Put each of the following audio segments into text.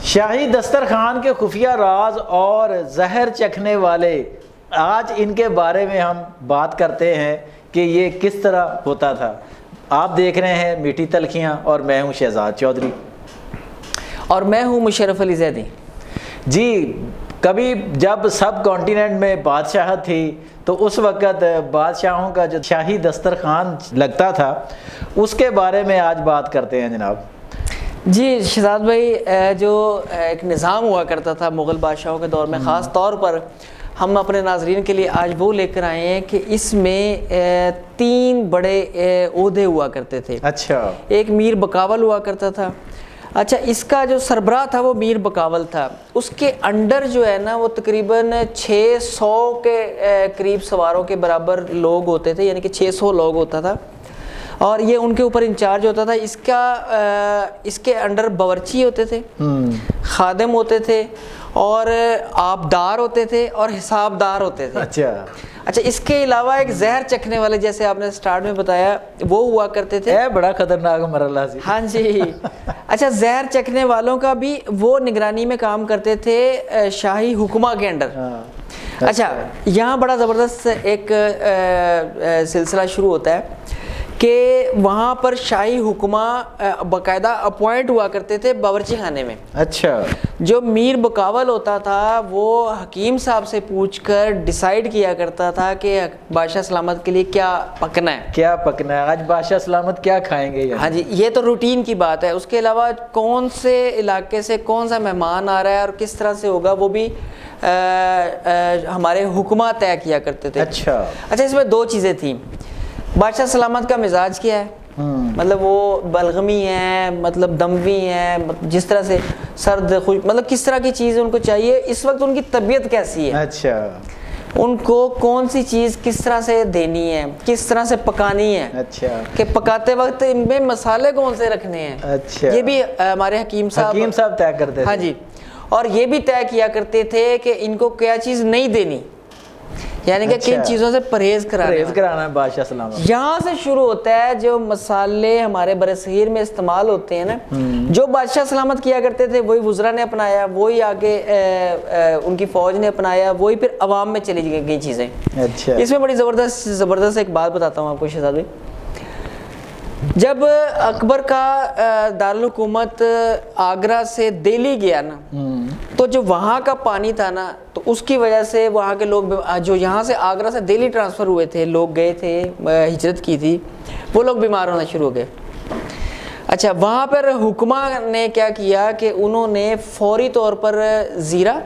شاہی دسترخوان کے خفیہ راز اور زہر چکھنے والے، آج ان کے بارے میں ہم بات کرتے ہیں کہ یہ کس طرح ہوتا تھا۔ آپ دیکھ رہے ہیں میٹھی تلخیاں، اور میں ہوں شہزاد چودھری، اور میں ہوں مشرف علی زیدی۔ جی، کبھی جب سب کانٹیننٹ میں بادشاہت تھی تو اس وقت بادشاہوں کا جو شاہی دسترخوان لگتا تھا اس کے بارے میں آج بات کرتے ہیں جناب۔ جی شہزاد بھائی، جو ایک نظام ہوا کرتا تھا مغل بادشاہوں کے دور میں، خاص طور پر ہم اپنے ناظرین کے لیے آج وہ لے کر آئے ہیں کہ اس میں 3 بڑے عہدے ہوا کرتے تھے۔ اچھا، ایک میر بقاول ہوا کرتا تھا۔ اچھا، اس کا جو سربراہ تھا وہ میر بقاول تھا۔ اس کے انڈر جو ہے نا وہ تقریباً 600 کے قریب سواروں کے برابر لوگ ہوتے تھے، یعنی کہ 600 لوگ ہوتا تھا، اور یہ ان کے اوپر انچارج ہوتا تھا۔ اس کے انڈر باورچی ہوتے تھے، خادم ہوتے تھے، اور آبدار ہوتے تھے، اور حسابدار ہوتے تھے۔ اچھا، اس کے علاوہ ایک زہر چکھنے والے، جیسے آپ نے سٹارٹ میں بتایا، وہ ہوا کرتے تھے۔ بڑا خطرناک مرحلہ سی۔ ہاں جی۔ اچھا، زہر چکھنے والوں کا بھی وہ نگرانی میں کام کرتے تھے شاہی حکمہ کے انڈر۔ اچھا، یہاں بڑا زبردست ایک سلسلہ شروع ہوتا ہے کہ وہاں پر شاہی حکمہ باقاعدہ اپوائنٹ ہوا کرتے تھے باورچی خانے میں۔ اچھا، جو میر بقاول ہوتا تھا وہ حکیم صاحب سے پوچھ کر ڈیسائیڈ کیا کرتا تھا کہ بادشاہ سلامت کے لیے کیا پکنا ہے، آج بادشاہ سلامت کیا کھائیں گے۔ ہاں جی، یہ تو روٹین کی بات ہے۔ اس کے علاوہ کون سے علاقے سے کون سا مہمان آ رہا ہے اور کس طرح سے ہوگا، وہ بھی ہمارے حکمہ طے کیا کرتے تھے۔ اچھا، اس میں 2 چیزیں تھیں۔ بادشاہ سلامت کا مزاج کیا ہے، مطلب وہ بلغمی ہیں، مطلب دموی ہیں، جس طرح سے سرد خوش، مطلب کس طرح کی چیز ان کو چاہیے، اس وقت ان کی طبیعت کیسی ہے، اچھا، ان کو کون سی چیز کس طرح سے دینی ہے، کس طرح سے پکانی ہے، اچھا، کہ پکاتے وقت ان میں مسالے کون سے رکھنے ہیں۔ اچھا، یہ بھی ہمارے حکیم صاحب طے کرتے تھے۔ ہاں جی، اور یہ بھی طے کیا کرتے تھے کہ ان کو کیا چیز نہیں دینی، یعنی کہ کن چیزوں سے پرہیز کرانا ہے بادشاہ سلامت۔ یہاں سے شروع ہوتا ہے جو مسالے ہمارے برصغیر میں استعمال ہوتے ہیں نا، جو بادشاہ سلامت کیا کرتے تھے وہی وزراء نے اپنایا، وہی آگے ان کی فوج نے اپنایا، وہی پھر عوام میں چلی گئی چیزیں۔ اچھا، اس میں بڑی زبردست ایک بات بتاتا ہوں آپ کو شہزاد بھائی۔ جب اکبر کا دارالحکومت آگرہ سے دہلی گیا نا، تو جو وہاں کا پانی تھا نا، تو اس کی وجہ سے وہاں کے لوگ جو یہاں سے آگرہ سے دہلی ٹرانسفر ہوئے تھے، لوگ گئے تھے، ہجرت کی تھی، وہ لوگ بیمار ہونا شروع ہو گئے۔ اچھا، وہاں پر حکمہ نے کیا کیا کہ انہوں نے فوری طور پر زیرہ،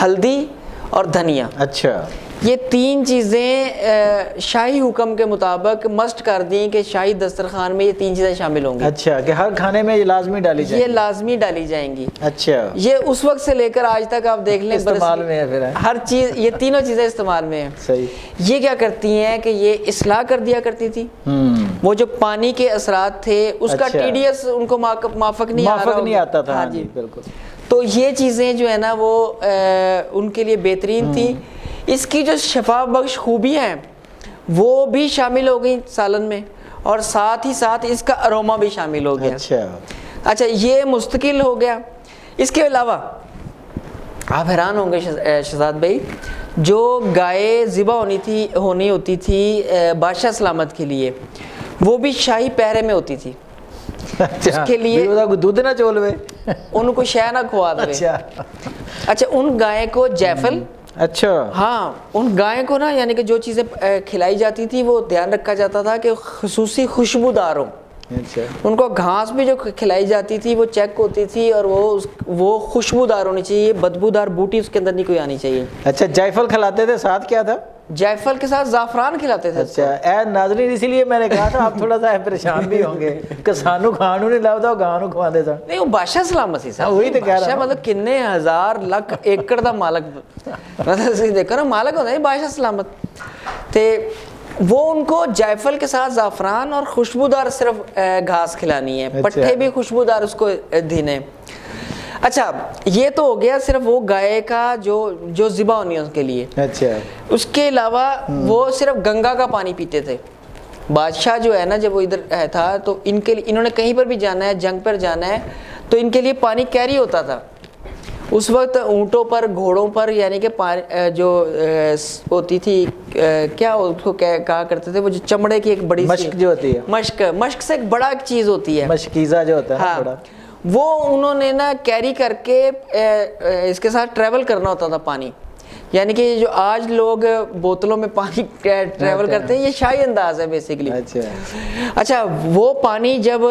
ہلدی اور دھنیا، اچھا، یہ 3 چیزیں شاہی حکم کے مطابق مسٹ کر دیں کہ شاہی دسترخوان میں یہ 3 چیزیں شامل ہوں گی۔ اچھا، کہ ہر کھانے میں یہ لازمی ڈالی جائے، یہ لازمی ڈالی جائیں گی۔ اچھا، یہ اس وقت سے لے کر آج تک آپ دیکھ لیں استعمال میں ہے پھر ہر چیز، یہ تینوں چیزیں استعمال میں ہیں۔ صحیح۔ یہ کیا کرتی ہیں کہ یہ اصلاح کر دیا کرتی تھی، وہ جو پانی کے اثرات تھے اس کا ٹی ڈی ایس ان کو موافق نہیں آتا تھا۔ ہاں جی، بالکل۔ تو یہ چیزیں جو ہے نا وہ ان کے لیے بہترین تھی۔ اس کی جو شفا بخش خوبیاں ہیں وہ بھی شامل ہو گئی سالن میں، اور ساتھ ہی ساتھ اس کا اروما بھی شامل ہو گیا۔ اچھا، یہ مستقل ہو گیا۔ اس کے علاوہ آپ حیران ہوں گے شہزاد بھائی، جو گائے ذبح ہونی ہوتی تھی بادشاہ سلامت کے لیے، وہ بھی شاہی پہرے میں ہوتی تھی۔ اس کے لیے دودھ نہ چولوے، ان کو شہ نہ کھوا دے۔ اچھا، ان گائے کو جیفل، اچھا، ہاں، ان گائے کو نا، یعنی کہ جو چیزیں کھلائی جاتی تھی وہ دھیان رکھا جاتا تھا کہ خصوصی خوشبودار ہو۔ ان کو گھاس بھی جو کھلائی جاتی تھی وہ چیک ہوتی تھی، اور وہ خوشبودار ہونی چاہیے، بدبودار بوٹی اس کے اندر نہیں کوئی آنی چاہیے۔ اچھا، جائفل کھلاتے تھے، ساتھ کیا تھا؟ جائفل کے ساتھ زعفران کھلاتے تھے۔ اچھا، اے ناظرین، اسی لیے میں نے کہا تھا آپ تھوڑا سا پریشان بھی ہوں گے کہ سانو کھانو نہیں لاؤ گانو کھواندے سن۔ نہیں، وہ بادشاہ سلامت سی صاحب، وہی تو کہہ رہا ہوں، مطلب کنے ہزار لاکھ ایکڑ دا مالک، مطلب دیکھو نا، مالک ہوتا ہے بادشاہ سلامت۔ تے وہ ان کو جائفل کے ساتھ زعفران اور خوشبودار صرف گھاس کھلانی ہے، پٹھے بھی خوشبودار اس کو دینے۔ اچھا، یہ تو ہو گیا صرف وہ گائے کا جو ذبح ہونی ہے اس کے لیے۔ اچھا، اس کے علاوہ وہ صرف گنگا کا پانی پیتے تھے۔ بادشاہ جو ہے نا، جب وہ ادھر تھا تو انہوں نے کہیں پر بھی جانا ہے، جنگ پر جانا ہے، تو ان کے لیے پانی کیری ہوتا تھا اس وقت اونٹوں پر, گھوڑوں پر, یعنی کہ جو ہوتی تھی کیا اس کو کہا کرتے تھے, وہ جو چمڑے کی ایک بڑی مشک جو ہوتی ہے, مشک سے ایک بڑا ایک چیز ہوتی ہے, مشکیزہ جو ہوتا ہے ہاں, بڑا, وہ انہوں نے نا کیری کر کے اس کے ساتھ ٹریول کرنا ہوتا تھا پانی. یعنی کہ جو آج لوگ بوتلوں میں پانی ٹریول کرتے ہیں, یہ شاہی انداز ہے بیسیکلی. اچھا, وہ پانی جب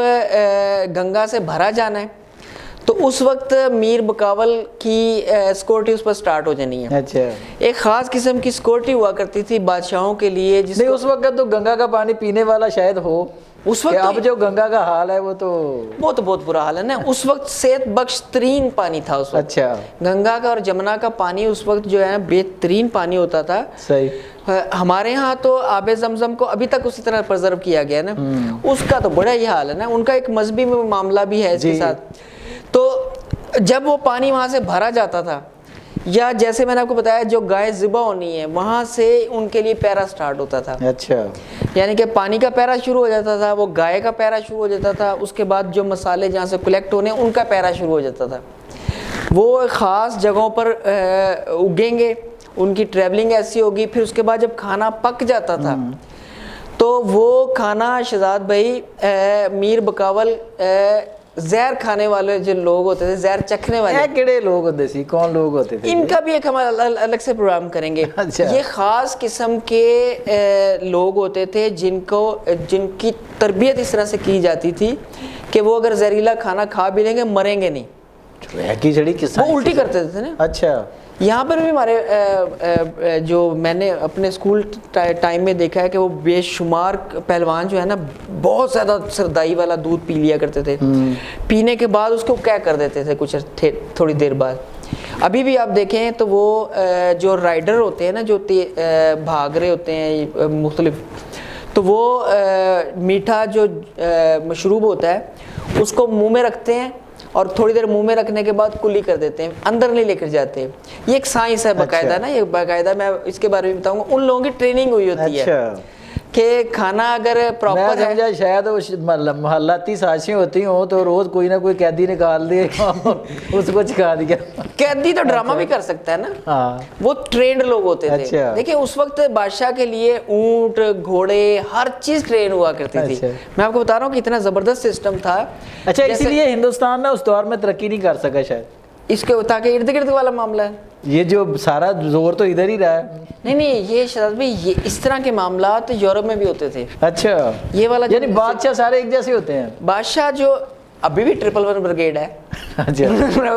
گنگا سے بھرا جانا ہے تو اس وقت میر بقاول کی سیکورٹی اس پر سٹارٹ ہو جانی ہے. اچھا, ایک خاص قسم کی سیکورٹی ہوا کرتی تھی بادشاہوں کے لیے, جس اس وقت تو گنگا کا پانی پینے والا شاید ہو اس وقت, اب جو گنگا کا حال ہے وہ تو بہت برا حال ہے نا. اس وقت صحت بخش ترین پانی تھا اس وقت. اچھا, گنگا کا اور جمنا کا پانی اس وقت جو ہے بہترین پانی ہوتا تھا. صحیح. ہمارے ہاں تو آب زمزم کو ابھی تک اسی طرح پرزرو کیا گیا نا, اس کا تو بڑا ہی حال ہے نا. ان کا ایک مذہبی معاملہ بھی ہے اس کے ساتھ. تو جب وہ پانی وہاں سے بھرا جاتا تھا, یا جیسے میں نے آپ کو بتایا جو گائے ذبح ہونی ہے وہاں سے ان کے لیے پیرا سٹارٹ ہوتا تھا. اچھا, یعنی کہ پانی کا پیرا شروع ہو جاتا تھا, وہ گائے کا پیرا شروع ہو جاتا تھا, اس کے بعد جو مسالے جہاں سے کلیکٹ ہونے ان کا پیرا شروع ہو جاتا تھا. وہ خاص جگہوں پر اگیں گے, ان کی ٹریولنگ ایسی ہوگی. پھر اس کے بعد جب کھانا پک جاتا تھا تو وہ کھانا شہزاد بھائی میر بقاول زہر کھانے والے جو لوگ ہوتے تھے, زہر چکھنے والے, کیڑے لوگ ہوتے تھے, کون لوگ ہوتے تھے, ان کا بھی ایک ہم الگ سے پروگرام کریں گے. یہ خاص قسم کے لوگ ہوتے تھے جن کی تربیت اس طرح سے کی جاتی تھی کہ وہ اگر زہریلا کھانا کھا بھی لیں گے مریں گے نہیں, وہ الٹی کرتے تھے نا. اچھا, یہاں پر بھی ہمارے جو میں نے اپنے اسکول ٹائم میں دیکھا ہے کہ وہ بے شمار پہلوان جو ہے نا بہت زیادہ سردائی والا دودھ پی لیا کرتے تھے. پینے کے بعد اس کو کیا کر دیتے تھے کچھ تھوڑی دیر بعد. ابھی بھی آپ دیکھیں تو وہ جو رائڈر ہوتے ہیں نا, جو بھاگ رہے ہوتے ہیں مختلف, تو وہ میٹھا جو مشروب ہوتا ہے اس کو منہ میں رکھتے ہیں اور تھوڑی دیر منہ میں رکھنے کے بعد کلی کر دیتے ہیں, اندر نہیں لے کر جاتے. یہ ایک سائنس ہے باقاعدہ نا, یہ باقاعدہ میں اس کے بارے میں بتاؤں گا. ان لوگوں کی ٹریننگ ہوئی ہوتی ہے کہ کھانا اگر پراپر ہے. میں شاید محلاتی سازشیں ہوتی ہوں تو روز کوئی نہ کوئی قیدی نکال دے اس کو چکھا دیا. قیدی تو ڈرامہ بھی کر سکتا ہے نا, وہ ٹرینڈ لوگ ہوتے تھے. دیکھیں اس وقت بادشاہ کے لیے اونٹ, گھوڑے, ہر چیز ٹرین ہوا کرتی تھی. میں آپ کو بتا رہا ہوں کہ اتنا زبردست سسٹم تھا. اچھا, اسی لیے ہندوستان نا اس دور میں ترقی نہیں کر سکا شاید, اس کے تاکہ ارد گرد والا معاملہ ہے. یہ جو سارا زور تو ادھر ہی رہا ہے. نہیں, یہ شہزاد بھائی یہ اس طرح کے معاملات یورپ میں بھی ہوتے تھے. اچھا, یہ والا یعنی بادشاہ سارے ایک جیسے ہوتے ہیں. بادشاہ جو ابھی بھی 111 بریگیڈ ہے,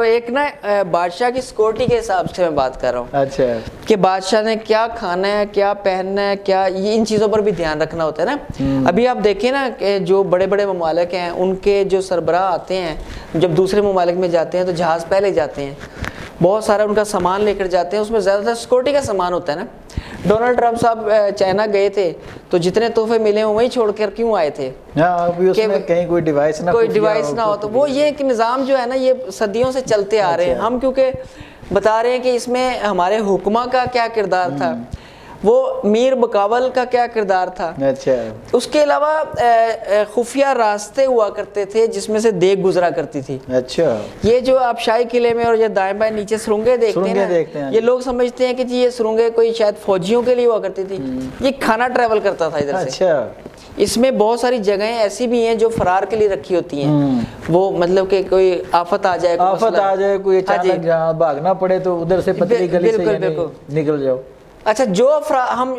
ایک نا بادشاہ کی سیکورٹی کے حساب سے میں بات کر رہا ہوں. اچھا, کہ بادشاہ نے کیا کھانا ہے, کیا پہننا ہے, کیا, یہ ان چیزوں پر بھی دھیان رکھنا ہوتا ہے نا. ابھی آپ دیکھیں نا کہ جو بڑے بڑے ممالک ہیں ان کے جو سربراہ آتے ہیں جب دوسرے ممالک میں جاتے ہیں تو جہاز پہلے جاتے ہیں, بہت سارا ان کا سامان لے کر جاتے ہیں, اس میں زیادہ تر سیکورٹی کا سامان ہوتا ہے نا. ڈونلڈ ٹرمپ صاحب چائنا گئے تھے تو جتنے تحفے ملے ہیں وہیں چھوڑ کر کیوں آئے تھے, کہیں کوئی ڈیوائس نہ ہو. تو وہ یہ ایک نظام جو ہے نا یہ صدیوں سے چلتے آ رہے ہیں. ہم کیونکہ بتا رہے ہیں کہ اس میں ہمارے حکماں کا کیا کردار تھا, وہ میر بقاول کا کیا کردار تھا. اچھا, اس کے علاوہ خفیہ راستے ہوا کرتے تھے جس میں سے دیگ گزرا کرتی تھی. اچھا, یہ جو آپ شاہی قلعے میں اور یہ دائیں بائیں نیچے سرنگیں دیکھتے ہیں, یہ لوگ سمجھتے ہیں کہ جی یہ سرنگیں کوئی شاید فوجیوں کے لیے ہوا کرتی تھی. یہ کھانا ٹریول کرتا تھا ادھر سے. اچھا, اس میں بہت ساری جگہیں ایسی بھی ہیں جو فرار کے لیے رکھی ہوتی ہیں. وہ مطلب کہ کوئی آفت آ جائے, کوئی اچانک جہاں بھاگنا پڑے تو ادھر سے پتلی گلی سے نکل جاؤ. اچھا, جو ہم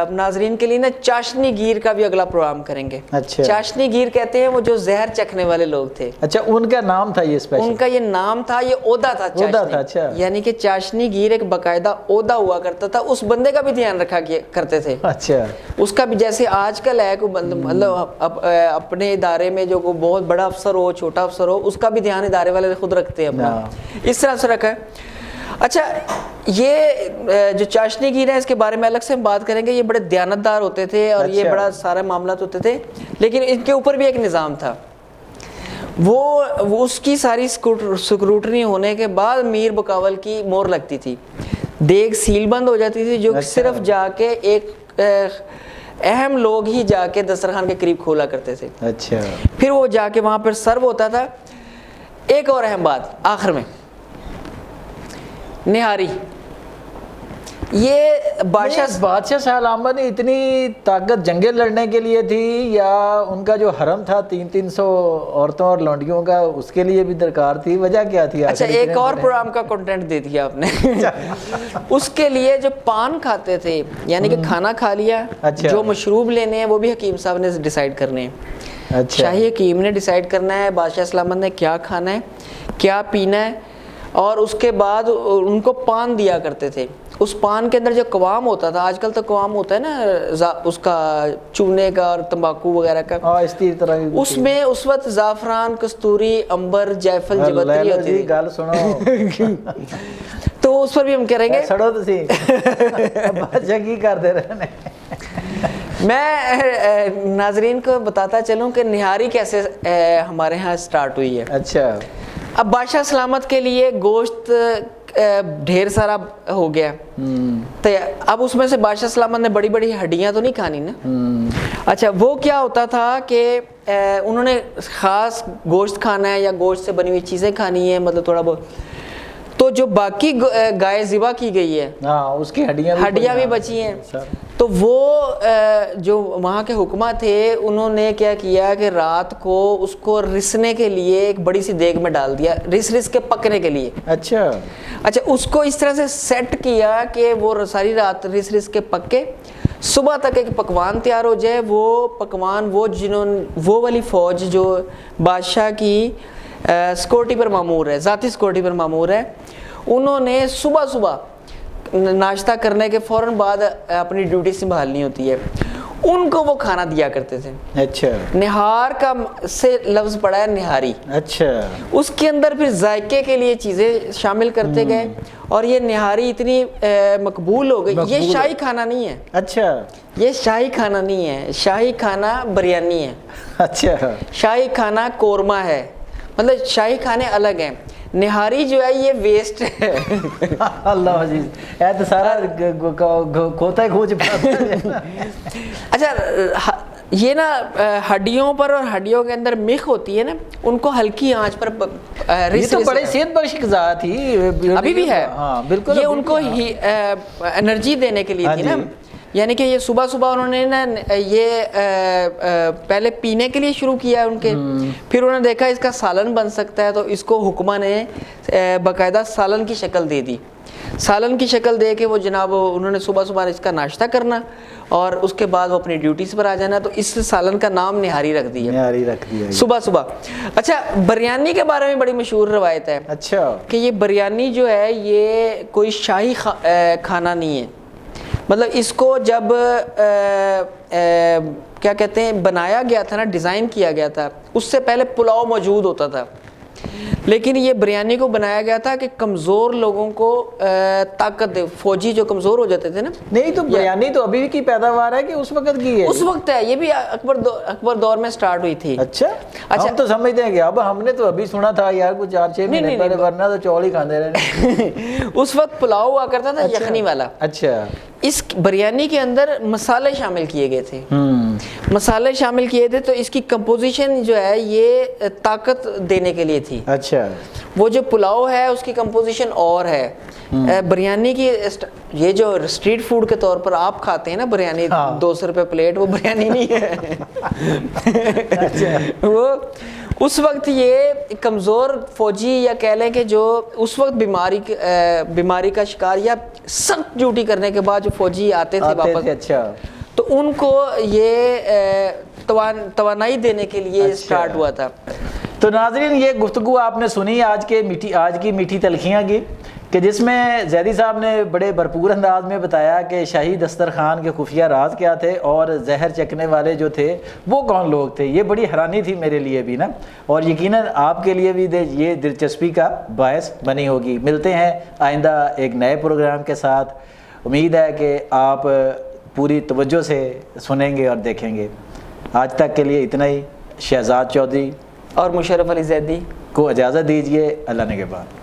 ناظرین کے لیے نا چاشنی گیر کا بھی اگلا پروگرام کریں گے. اچھا, چاشنی گیر کہتے ہیں وہ جو زہر چکھنے والے لوگ تھے. اچھا, ان کا نام تھا یہ اسپیشل, ان کا یہ نام تھا, یہ عہدہ تھا چاشنی. اچھا, یعنی کہ چاشنی گیر ایک باقاعدہ عہدہ ہوا کرتا تھا, اس بندے کا بھی دھیان رکھا کرتے تھے. اچھا, اس کا بھی جیسے آج کل ہے مطلب اپنے ادارے میں جو کوئی بہت بڑا افسر ہو, چھوٹا افسر ہو, اس کا بھی دھیان ادارے والے خود رکھتے ہیں اپنا, اس طرح سے رکھا ہے. اچھا, یہ جو چاشنی گیر ہے اس کے بارے میں الگ سے ہم بات کریں گے. یہ بڑے دیانتدار ہوتے تھے اور یہ بڑا سارے معاملات ہوتے تھے, لیکن ان کے اوپر بھی ایک نظام تھا. وہ اس کی ساری سکروٹنی ہونے کے بعد میر بقاول کی مور لگتی تھی, دیگ سیل بند ہو جاتی تھی, جو صرف جا کے ایک اہم لوگ ہی جا کے دسترخوان کے قریب کھولا کرتے تھے. اچھا. پھر وہ جا کے وہاں پر سرو ہوتا تھا. ایک اور اہم بات آخر میں، نہاری. یہ بادشاہ شاہ عالم نے اتنی طاقت جنگیں لڑنے کے لیے تھی یا ان کا جو حرم تھا 300 عورتوں اور لونڈیوں کا، اس کے لیے بھی درکار تھی؟ وجہ کیا تھی؟ اچھا ایک اور پروگرام کا کنٹینٹ دے دیا آپ نے. اس کے لیے جو پان کھاتے تھے، یعنی کہ کھانا کھا لیا، جو مشروب لینے ہیں وہ بھی حکیم صاحب نے ڈیسائیڈ کرنے ہیں. شاہی حکیم نے ڈیسائیڈ کرنا ہے بادشاہ سلامت نے کیا کھانا ہے، کیا پینا ہے، اور اس کے بعد ان کو پان دیا کرتے تھے. اس پان کے اندر جو قوام ہوتا تھا، آج کل تو قوام ہوتا ہے نا اس کا چونے کا اور تمباکو وغیرہ کا، اس طرح اس میں اس وقت زعفران، کستوری، امبر، جائفل، جوتری ہوتی تھی. گل سنو تو اس پر بھی ہم کہہ رہے سڑو تسی بادشاہ کی کر دے رہے ہیں. میں ناظرین کو بتاتا چلوں کہ نہاری کیسے ہمارے ہاں سٹارٹ ہوئی ہے. اچھا. اب بادشاہ سلامت کے لیے گوشت ڈھیر سارا ہو گیا، تو اب اس میں سے بادشاہ سلامت نے بڑی بڑی ہڈیاں تو نہیں کھانی نا. اچھا وہ کیا ہوتا تھا کہ انہوں نے خاص گوشت کھانا ہے یا گوشت سے بنی ہوئی چیزیں کھانی ہے، مطلب تھوڑا بہت. تو جو باقی گائے ذبح کی گئی ہے، اس کی ہڈیاں بھی بچی ہیں. تو وہ جو وہاں کے حکماں تھے انہوں نے کیا کیا کہ رات کو اس کو رسنے کے لیے ایک بڑی سی دیگ میں ڈال دیا، رس کے پکنے کے لیے. اچھا اس کو اس طرح سے سیٹ کیا کہ وہ ساری رات رس کے پکے، صبح تک ایک پکوان تیار ہو جائے. وہ پکوان وہ والی فوج جو بادشاہ کی سیکورٹی پر مامور ہے، ذاتی سیکورٹی پر مامور ہے، انہوں نے صبح ناشتہ کرنے کے فوراً بعد اپنی ڈیوٹی سنبھالنی ہوتی ہے، ان کو وہ کھانا دیا کرتے تھے. اچھا. نہار کا سے لفظ پڑا ہے نہاری. اچھا. اس کے اندر پھر ذائقے کے لیے چیزیں شامل کرتے گئے اور یہ نہاری اتنی مقبول ہو گئی. یہ شاہی کھانا نہیں ہے. اچھا. یہ شاہی کھانا نہیں ہے، شاہی کھانا بریانی ہے. اچھا. شاہی کھانا قورمہ ہے، مطلب شاہی کھانے الگ ہیں. نہاری جو ہے یہ ویسٹ ہے. اللہ عزیز اے تو سارا کھوتا ہی کھوج پاتا ہے. اچھا یہ نا ہڈیوں پر اور ہڈیوں کے اندر میخ ہوتی ہے نا، ان کو ہلکی آنچ پر یہ تو بڑے صحت بخش غذا تھی، ابھی بھی ہے. ہاں بالکل. یہ ان کو انرجی دینے کے لیے تھی نا، یعنی کہ یہ صبح انہوں نے نا یہ پہلے پینے کے لیے شروع کیا ان کے، پھر انہوں نے دیکھا اس کا سالن بن سکتا ہے، تو اس کو حکمہ نے باقاعدہ سالن کی شکل دے دی. سالن کی شکل دے کے وہ جناب انہوں نے صبح اس کا ناشتہ کرنا اور اس کے بعد وہ اپنی ڈیوٹیز پر آ جانا. تو اس سالن کا نام نہاری رکھ دیا صبح. اچھا بریانی کے بارے میں بڑی مشہور روایت ہے. اچھا. کہ یہ بریانی جو ہے یہ کوئی شاہی کھانا نہیں ہے، مطلب اس کو جب کیا کہتے ہیں بنایا گیا تھا نا، ڈیزائن کیا گیا تھا، اس سے پہلے پلاؤ موجود ہوتا تھا، لیکن یہ بریانی کو بنایا گیا تھا کہ کمزور لوگوں کو طاقت دے. فوجی جو کمزور ہو جاتے تھے نا. نہیں تو بریانی تو ابھی کی پیداوار ہے کہ اس وقت کی ہے؟ اس وقت ہے، یہ بھی اکبر دور میں سٹارٹ ہوئی تھی. اچھا. ہم تو سمجھتے ہیں کہ اب ہم نے تو ابھی سنا تھا یار کچھ 4-6 مہینے پہلے، ورنہ تو چول ہی کھاندے رہے. اس وقت پلاؤ ہوا کرتا تھا یخنی والا. اچھا. اس بریانی کے اندر مسالے شامل کیے گئے تھے. مسالے شامل کیے تھے تو اس کی کمپوزیشن جو ہے یہ طاقت دینے کے لیے تھی. اچھا. وہ جو پلاؤ ہے اس کی کمپوزیشن اور ہے. بریانی کی یہ جو اسٹریٹ فوڈ کے طور پر آپ کھاتے ہیں نا بریانی 200 روپے پلیٹ، وہ بریانی نہیں ہے. وہ اس وقت یہ کمزور فوجی یا کہہ لیں کہ جو اس وقت بیماری کا شکار یا سخت ڈیوٹی کرنے کے بعد جو فوجی آتے تھے واپس، اچھا، تو ان کو یہ توانائی دینے کے لیے سٹارٹ ہوا تھا. تو ناظرین یہ گفتگو آپ نے سنی آج کی میٹھی تلخیاں کی، کہ جس میں زیدی صاحب نے بڑے بھرپور انداز میں بتایا کہ شاہی دسترخوان کے خفیہ راز کیا تھے اور زہر چکھنے والے جو تھے وہ کون لوگ تھے. یہ بڑی حیرانی تھی میرے لیے بھی نا، اور یقیناً آپ کے لیے بھی یہ دلچسپی کا باعث بنی ہوگی. ملتے ہیں آئندہ ایک نئے پروگرام کے ساتھ. امید ہے کہ آپ پوری توجہ سے سنیں گے اور دیکھیں گے. آج تک کے لیے اتنا ہی. شہزاد چودھری اور مشرف علی زیدی کو اجازت دیجیے. اللہ نگہبان.